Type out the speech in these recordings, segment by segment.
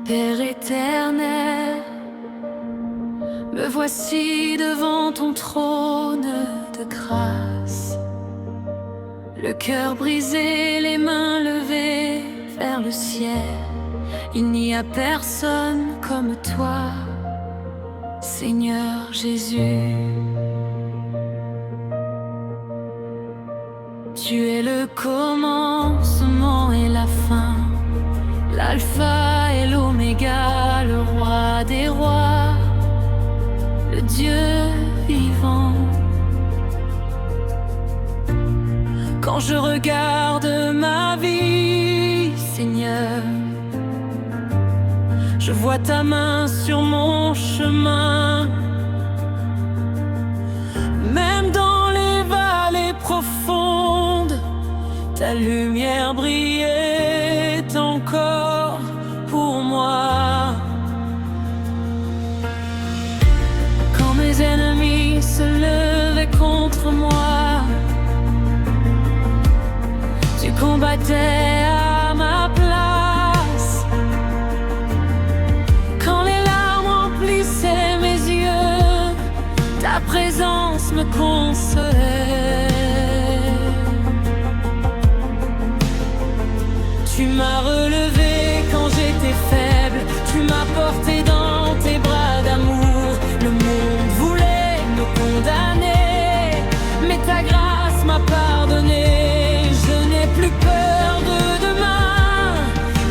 Père éternel, me voici devant ton trône de grâce, le cœur brisé, les mains levées vers le ciel. Il n'y a personne comme toi, Seigneur Jésus. Tu es le commencement et la fin, l'alpha et l'oméga, le roi des rois, le Dieu vivant. Quand je regarde ma vie, Seigneur, je vois ta main sur mon chemin. Même dans les vallées profondes, ta lumière brillait encore pour moi. Quand mes ennemis se levaient contre moi, tu combattais à ma place. Quand les larmes emplissaient mes yeux, ta présence me consolait. Tu m'as relevé quand j'étais faible, tu m'as porté dans tes bras d'amour. Le monde voulait me condamner, mais ta grâce m'a pardonné. Je n'ai plus peur de demain,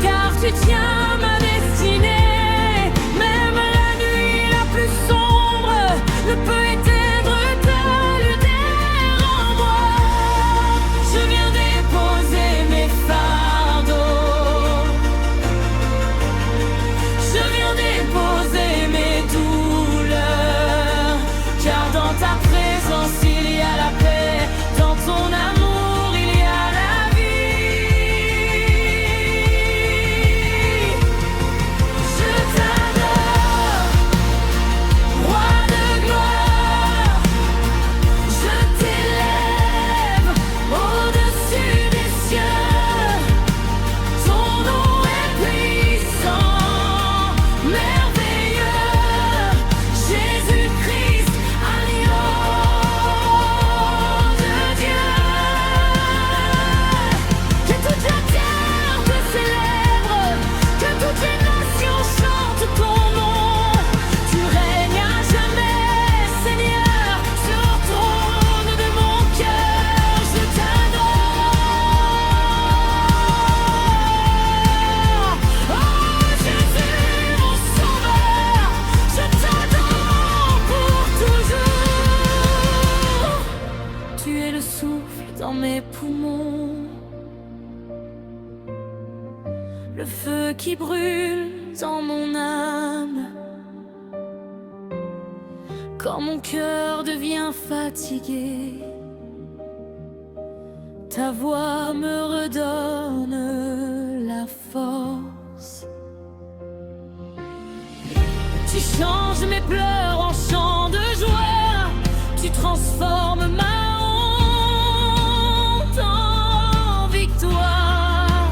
car tu tiens ma destinée. Même la nuit la plus sombre ne peut éteindre ta lumière en moi. Je viens déposer mes fardeaux, je viens déposer mes douleurs, car dans ta présence il y a la paix, dans ton amour il y a la vie. Je t'adore, roi de gloire, je t'élève au-dessus des cieux. Ton nom est puissant, merveilleux, Jésus-Christ, agneau de Dieu. Que toute la terre te célèbre, que toutes les nations chantent ton nom. Tu règnes à jamais, Seigneur, sur le trône de mon cœur. Je t'adore. Oh Jésus, mon sauveur, je t'adore pour toujours. Tu es le souffle dans mes poumons, le feu qui brûle dans mon âme. Quand mon cœur devient fatigué, ta voix me redonne la force. Tu changes mes pleurs en chants de joie, tu transformes ma honte en victoire.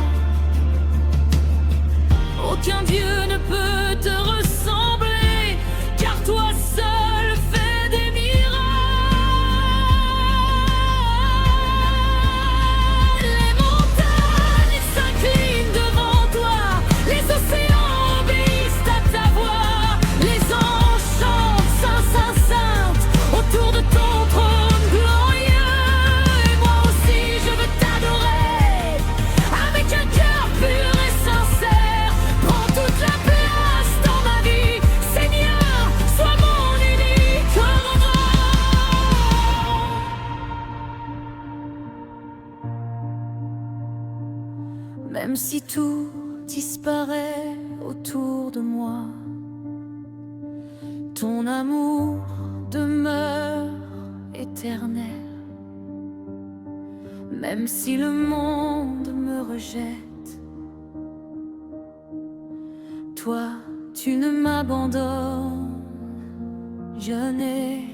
Aucun Dieu ne peut te ressembler, car toi seul fais des miracles. Les montagnes s'inclinent devant toi, les océans obéissent à ta voix. Les anges chantent Saint, Saint, Sainte autour de ton trône glorieux. Et moi aussi je veux t'adorer avec un cœur pur et sincère. Prends toute la place dans ma vie, Seigneur, sois mon unique roi. Même si tout disparaît autour de moi, ton amour demeure éternel. Même si le monde me rejette, toi, tu ne m'abandonnes jamais.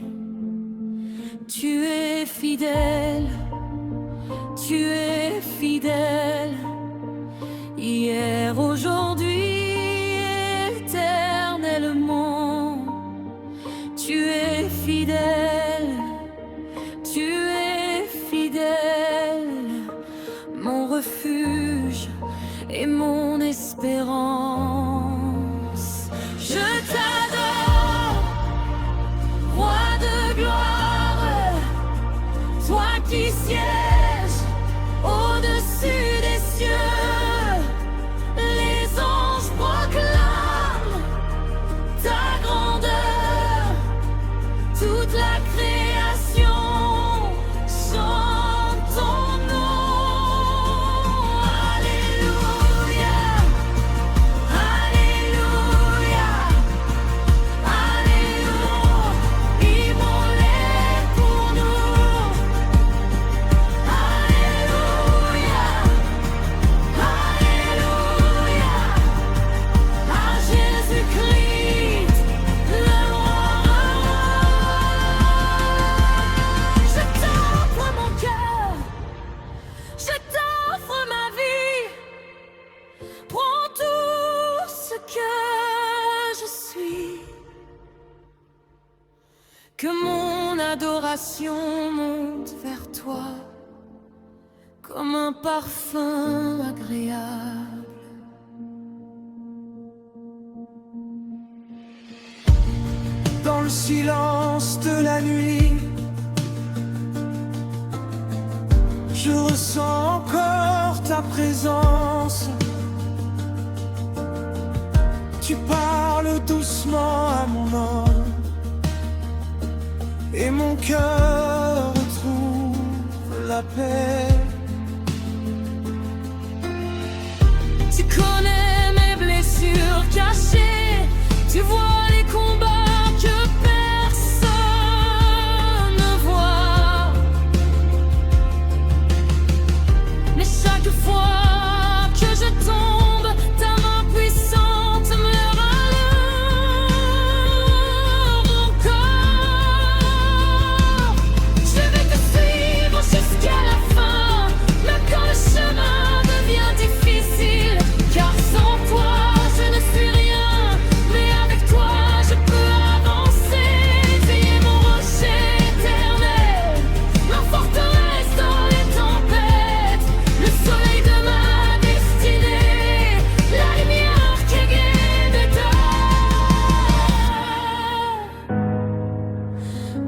Tu es fidèle, tu es fidèle, hier, aujourd'hui mon espérance. Je t'adore, roi de gloire, toi qui sièges au-dessus des cieux. Les anges proclament ta grandeur, toute la création chante ton nom. Alléluia, Alléluia, Alléluia, immolé pour nous. Alléluia, Alléluia, à Jésus-Christ, le roi. Je t'offre mon cœur, je t'offre ma vie. Prends tout ce que je suis. Que mon adoration monte vers toi comme un parfum agréable. Dans le silence de la nuit, je ressens encore ta présence. Tu parles doucement à mon âme et mon cœur retrouve la paix. Tu connais mes blessures cachées, tu vois les combats que personne ne voit. Mais chaque fois que je tombe, ta main puissante me releve encore. Je vais te suivre jusqu'à la fin, même quand le chemin devient difficile. Car sans toi, je ne suis rien, mais avec toi, je peux avancer. Tu es mon rocher éternel, ma forteresse dans les tempêtes, le soleil de ma destinée, la lumière qui guide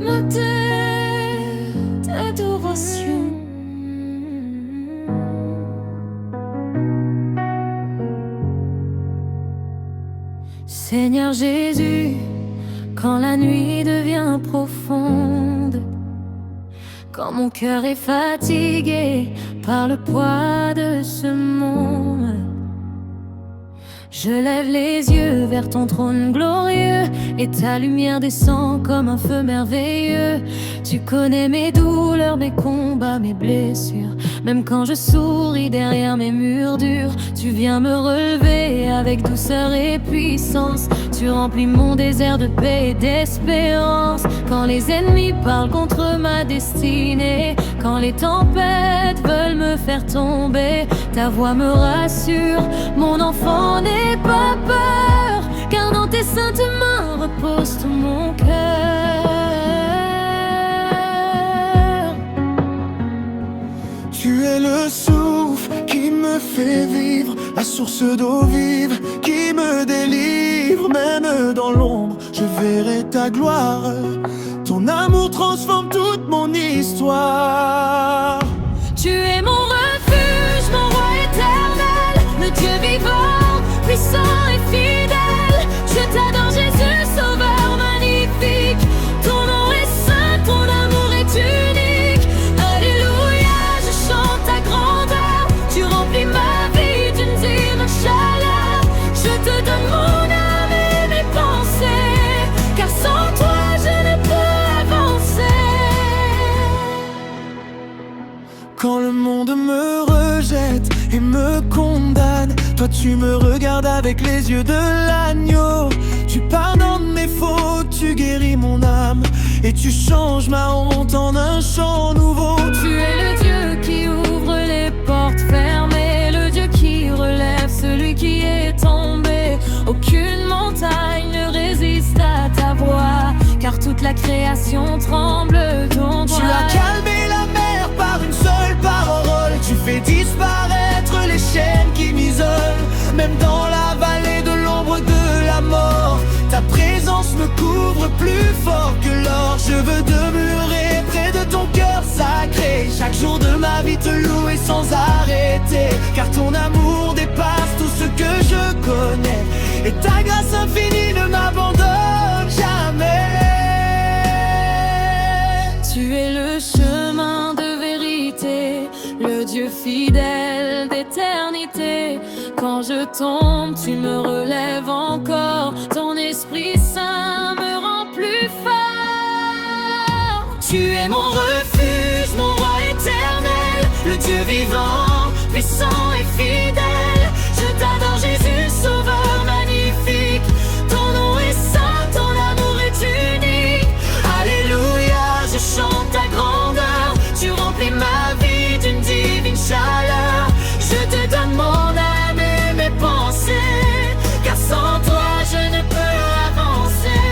ma tête d'adoration. Seigneur Jésus, quand la nuit devient profonde, quand mon cœur est fatigué par le poids de ce monde, je lève les yeux vers ton trône glorieux et ta lumière descend comme un feu merveilleux. Tu connais mes douleurs, mes combats, mes blessures. Même quand je souris derrière mes murs durs, tu viens me relever avec douceur et puissance. Tu remplis mon désert de paix et d'espérance. Quand les ennemis parlent contre ma destinée, quand les tempêtes veulent me faire tomber, ta voix me rassure, mon enfant n'est pas peur, car dans tes saintes mains repose tout mon cœur. Tu es le souffle qui me fait vivre, la source d'eau vive qui me délivre. Même dans l'ombre, je verrai ta gloire. Ton amour transforme toute mon histoire. Tu es mon refuge, mon roi éternel, le Dieu vivant, puissant et fidèle. Je t'adore Jésus, sauveur magnifique. Ton nom est saint, ton amour est unique. Alléluia, je chante ta grandeur. Tu remplis ma vie d'une divine chaleur. Je te donne mon âme et mes pensées, car sans toi je ne peux avancer. Quand le monde me rejette et me condamne, toi tu me regardes avec les yeux de l'agneau. Tu pardonnes mes fautes, tu guéris mon âme, et tu changes ma honte en un chant nouveau. Tu es le Dieu qui ouvre les portes fermées, le Dieu qui relève celui qui est tombé. Aucune montagne ne résiste à ta voix, car toute la création tremble devant toi. Tu as calmé la mer par une seule parole, tu fais disparaître les chaînes qui m'isolent. même dans la vallée de l'ombre de la mort. Ta présence me couvre plus fort que l'or. Je veux demeurer près de ton cœur sacré, chaque jour de ma vie te louer sans arrêter, car ton amour dépasse tout ce que je connais, et ta grâce infinie ne m'abandonne jamais. Tu es le chemin de vérité, le Dieu fidèle d'éternité. Quand je tombe, tu me relèves encore. Ton Esprit Saint me rend plus fort. Tu es mon refuge, mon roi éternel, le Dieu vivant, puissant et fidèle. Je t'adore Jésus, sauveur magnifique. Ton nom est saint, ton amour est unique. Alléluia, je chante ta grandeur. Tu remplis ma vie d'une divine chaleur. Je te donne mon âme et mes pensées, car sans toi je ne peux avancer.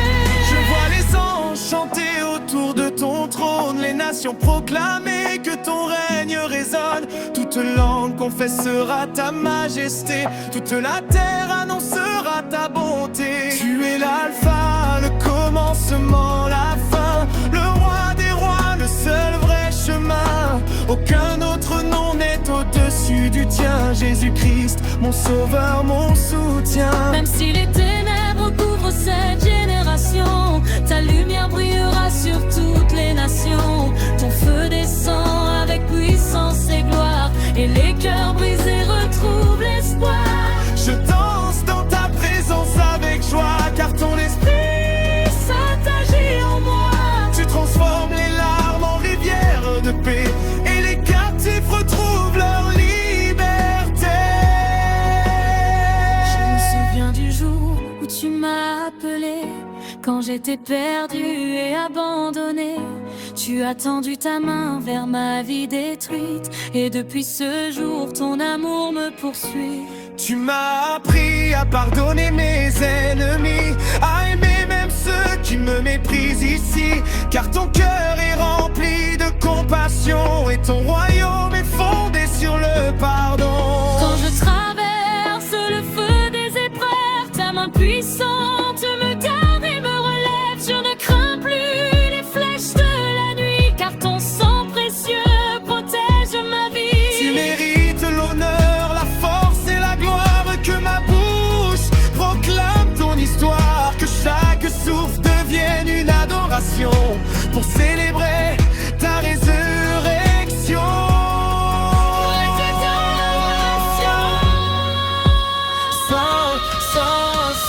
Je vois les anges chanter autour de ton trône, les nations proclamer que ton règne résonne. Toute langue confessera ta majesté, toute la terre annoncera ta bonté. Tu es l'alpha, le commencement, la fin, le roi des rois, le seul vrai chemin. Aucun autre nom n'est au-dessus du tien. Jésus-Christ, mon sauveur, mon soutien. Même si les ténèbres couvrent cette génération, ta lumière brillera sur toutes les nations. Ton feu descend avec puissance et gloire, et les cœurs brisés retrouvent l'espoir. Je danse dans ta présence avec joie, car ton esprit Saint agit en moi. tu transformes les larmes en rivières de paix, et les captifs retrouvent leur liberté. Je me souviens du jour où tu m'as appelé, quand j'étais perdu et abandonné. Tu as tendu ta main vers ma vie détruite, et depuis ce jour ton amour me poursuit. Tu m'as appris à pardonner mes ennemis, à aimer même ceux qui me méprisent ici, car ton cœur est rempli de compassion, et ton royaume est fondé sur le pardon. Quand je traverse le feu des épreuves, ta main puissante me garde et me relève. Je ne crains plus les flèches de la nuit, car ton sang précieux protège ma vie. Tu mérites l'honneur, la force et la gloire, que ma bouche proclame ton histoire, que chaque souffle devienne une adoration pour célébrer ta résurrection. Saint,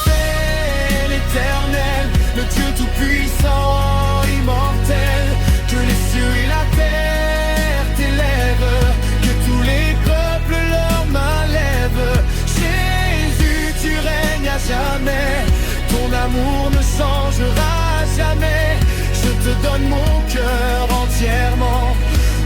c'est l'Éternel, le Dieu tout-puissant, immortel. Que les cieux et la terre t'élèvent, que tous les peuples leurs mains lèvent. Jésus, tu règnes à jamais, ton amour ne changera jamais. Je te donne mon cœur entièrement,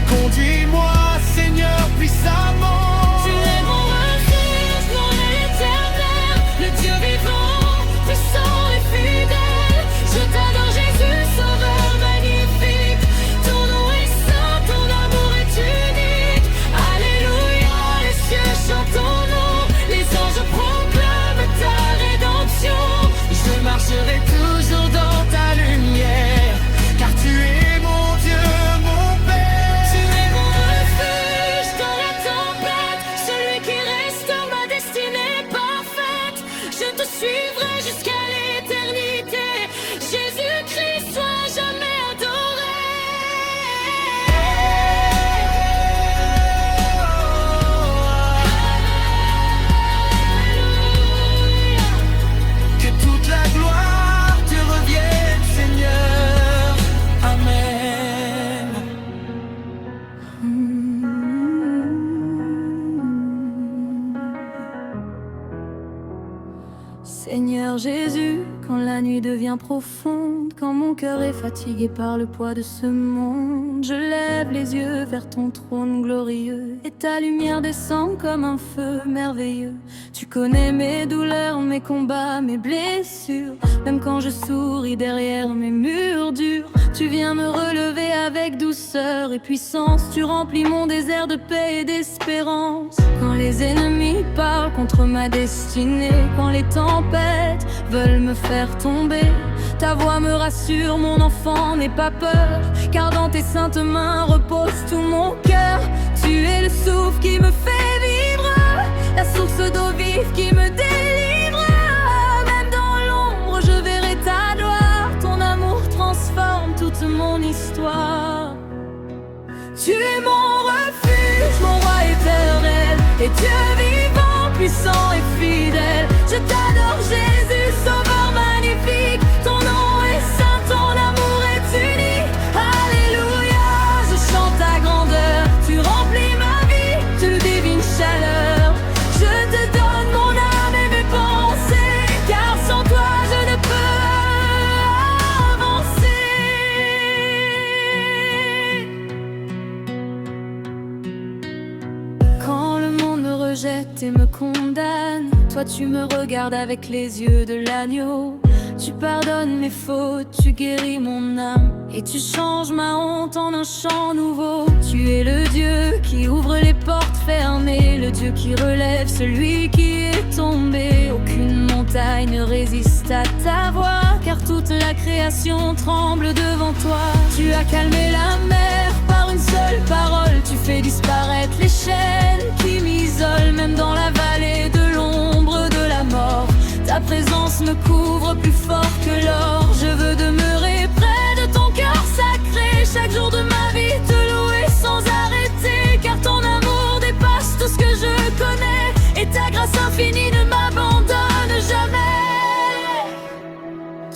conduis-moi Seigneur puissamment. Tu es mon refuge, mon éternel, le Dieu vivant, puissant et fidèle. Je t'adore Jésus, sauveur magnifique. Ton nom est saint, ton amour est unique. Alléluia, les cieux chantent ton nom, les anges proclament ta rédemption. Je marcherai toujours dans ta lumière, car tu es mon Dieu, mon Père. Tu es mon refuge dans la tempête, celui qui restaure ma destinée parfaite. Je te suivrai jusqu'à l'éternité. Jésus-Christ, sois jamais adoré. Que toute la gloire te revienne, Seigneur. Amen. Seigneur Jésus, quand la nuit devient profonde, quand mon cœur est fatigué par le poids de ce monde, je lève les yeux vers ton trône glorieux, et ta lumière descend comme un feu merveilleux. Tu connais mes douleurs, mes combats, mes blessures, même quand je souris derrière mes murs durs. Tu viens me relever avec douceur et puissance. Tu remplis mon désert de paix et d'espérance. Quand les ennemis parlent contre ma destinée, quand les tempêtes veulent me faire tomber, ta voix me rassure, mon enfant, n'aie pas peur, car dans tes saintes mains repose tout mon cœur. Tu es le souffle qui me fait vivre, la source d'eau vive qui me délivre. Même dans l'ombre, je verrai ta gloire. Ton amour transforme toute mon histoire. Tu es mon refuge, mon roi éternel, et Dieu vivant, puissant et fidèle. Je t'adore Jésus, sauveur magnifique. Ton nom est saint, ton amour est unique. Alléluia, je chante ta grandeur. Tu remplis ma vie d'une divine chaleur. Je te donne mon âme et mes pensées, car sans toi je ne peux avancer. Quand le monde me rejette et me condamne, toi tu me regardes avec les yeux de l'agneau. Tu pardonnes mes fautes, tu guéris mon âme, et tu changes ma honte en un chant nouveau. Tu es le Dieu qui ouvre les portes fermées, le Dieu qui relève celui qui est tombé. Aucune montagne ne résiste à ta voix, car toute la création tremble devant toi. Tu as calmé la mer par une seule parole. Tu fais disparaître les chaînes qui m'isolent, même dans la vallée de l'ombre de la mort. Ta présence me couvre plus fort que l'or. Je veux demeurer près de ton cœur sacré, chaque jour de ma vie te louer sans arrêter, car ton amour dépasse tout ce que je connais, et ta grâce infinie ne m'abandonne jamais.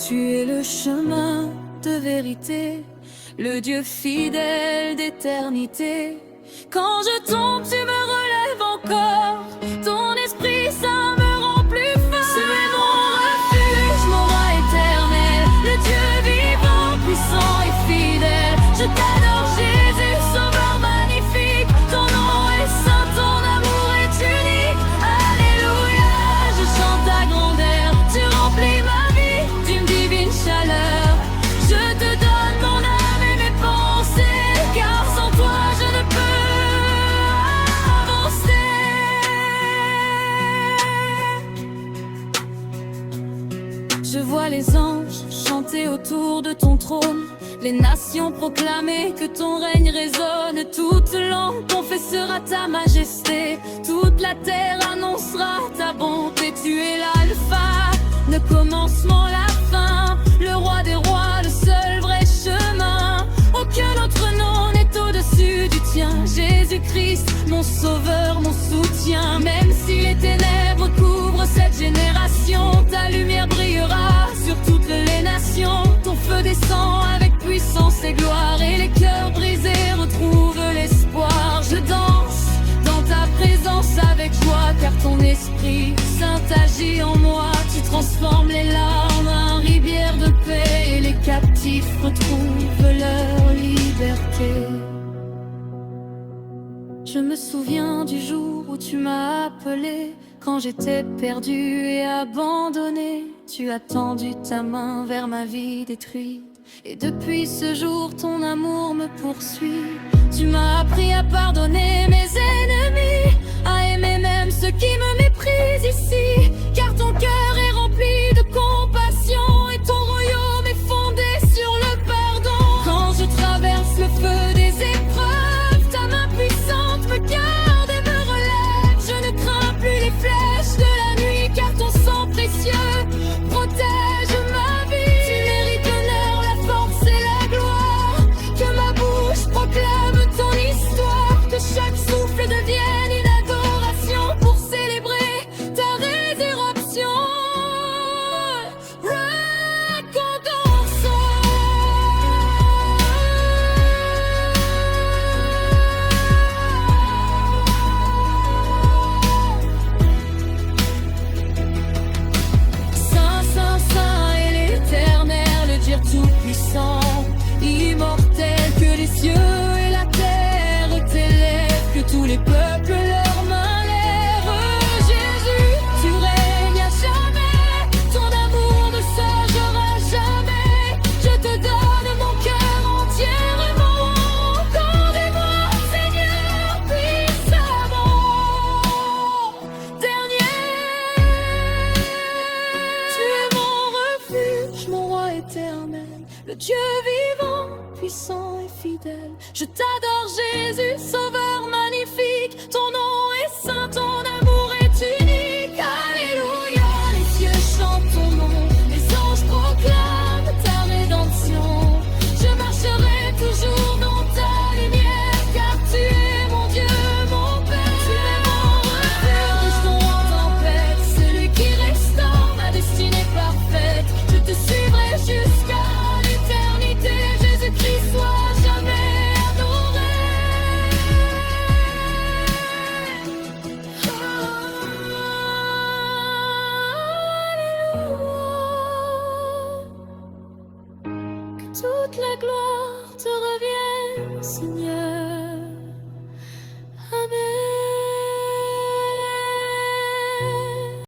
Tu es le chemin de vérité, le Dieu fidèle d'éternité. Quand je tombe, tu me relèves encore, ton esprit saint me rend plus fort. Tu es mon refuge, mon roi éternel, le Dieu vivant, puissant et fidèle. Je t'adore Jésus, sauveur magnifique. Ton nom est saint, ton amour est unique. Alléluia, je chante ta grandeur. Tu remplis ma vie d'une divine chaleur. Je te donne mon âme et mes pensées, car sans toi je ne peux avancer. Je vois les anges chanter autour de ton trône, les nations proclamer que ton règne résonne. Toute langue confessera ta majesté, toute la terre annoncera ta bonté. Tu es l'alpha, le commencement, la fin, le roi des rois, le seul vrai chemin. Aucun autre nom n'est au-dessus du tien. Jésus-Christ, mon sauveur, mon soutien. Même si les ténèbres couvrent cette génération, ta lumière brillera sur toutes les nations. Ton feu descend avec puissance et gloire, et les cœurs brisés retrouvent l'espoir. Je danse dans ta présence avec joie, car ton esprit saint agit en moi. Tu transformes les larmes en rivière de paix, et les captifs retrouvent leur liberté. Je me souviens du jour où tu m'as appelé, quand j'étais perdu et abandonné. Tu as tendu ta main vers ma vie détruite, et depuis ce jour ton amour me poursuit. Tu m'as appris à pardonner mes ennemis, à aimer même ceux qui me méprisent ici, car ton cœur est rempli de compassion, et ton royaume est fondé sur le pardon. Quand je traverse le feu des épreuves, ta main puissante me garde et me relève. Je ne crains plus les flèches de la nuit, car ton sang précieux protège ma vie. Tu mérites l'honneur, la force et la gloire, que ma bouche proclame ton histoire, que chaque souffle devienne une adoration pour célébrer ta résurrection. Dieu vivant, puissant et fidèle. Je t'adore Jésus, sauveur magnifique. Ton nom est saint, ton amour est unique. Alléluia, les cieux chantent ton nom, les anges proclament ta rédemption. Je marcherai toujours dans ta lumière, car tu es mon Dieu, mon Père. Tu es mon refuge en tempête, celui qui restaure ma destinée parfaite. Je te suivrai jusqu'à l'éternité, Jésus-Christ soit jamais adoré. Alléluia. Que toute la gloire te revienne, Seigneur.